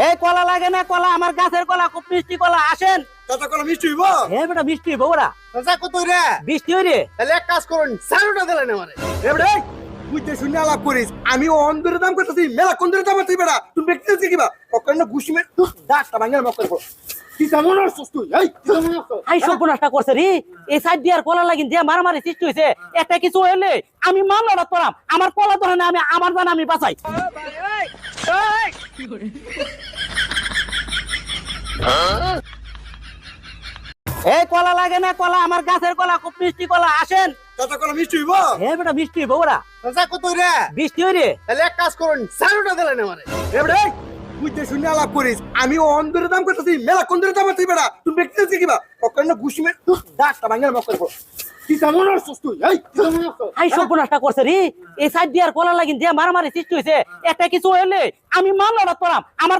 এই কলা লাগে না কলা, আমার গাছের কলা খুব মিষ্টি কলা, আসেন। চাচা কলা মিষ্টি হইব? হ্যাঁ বেটা মিষ্টি হইব ওরা, চাচা কত রে? বৃষ্টি হই রে। তাহলে এক কাজ করুন, 4টা দিলেন আমারে। এবারে বুঝতে শুনে আলাপ করিস, আমি অন্ধের দাম করতেছি, মেলা কোন দাম তুই বেড়া, তুমি ব্যক্তি আছে কিবা ওখানে ঘুষি মে দাসটা ভাঙার মক করব। কি কেমন আছিস তুই? এই কি কেমন আছিস? আই সর্বনাশটা করছে রে, এই সাইড দিয়ে আর কলা লাগিন যে মারামারি সৃষ্টি হয়েছে, একটা কিছু হইলে আমি মামলাটা করাম, আমার কলা ধরে না, আমি আমার জান আমি বাঁচাই। এই কলা লাগে না কলা, আমার গাছের কলা খুব মিষ্টি কলা, আসেন। চাচা কলা মিষ্টি হইব? হ্যাঁ বেটা মিষ্টি হইব ওরা, চাচা কত রে? বৃষ্টি হই রে। তাহলে এক কাজ করুন, 4টা দিলেন আমারে। এবারে বুঝতে শুনে আলাপ করিস, আমি অন্ধের দাম করতেছি, মেলা কোন দাম তুই বেড়া, তুমি ব্যক্তি আছে কিবা ওখানে ঘুষি মে দাসটা ভাঙার মক করব। কি কেমন আছিস তুই? এই কি কেমন আছিস? আই সর্বনাশটা করছে রে, এই সাইড দিয়ে আর কলা লাগিন যে মারামারি সৃষ্টি হয়েছে, একটা কিছু হইলে আমি মামলাটা করাম, আমার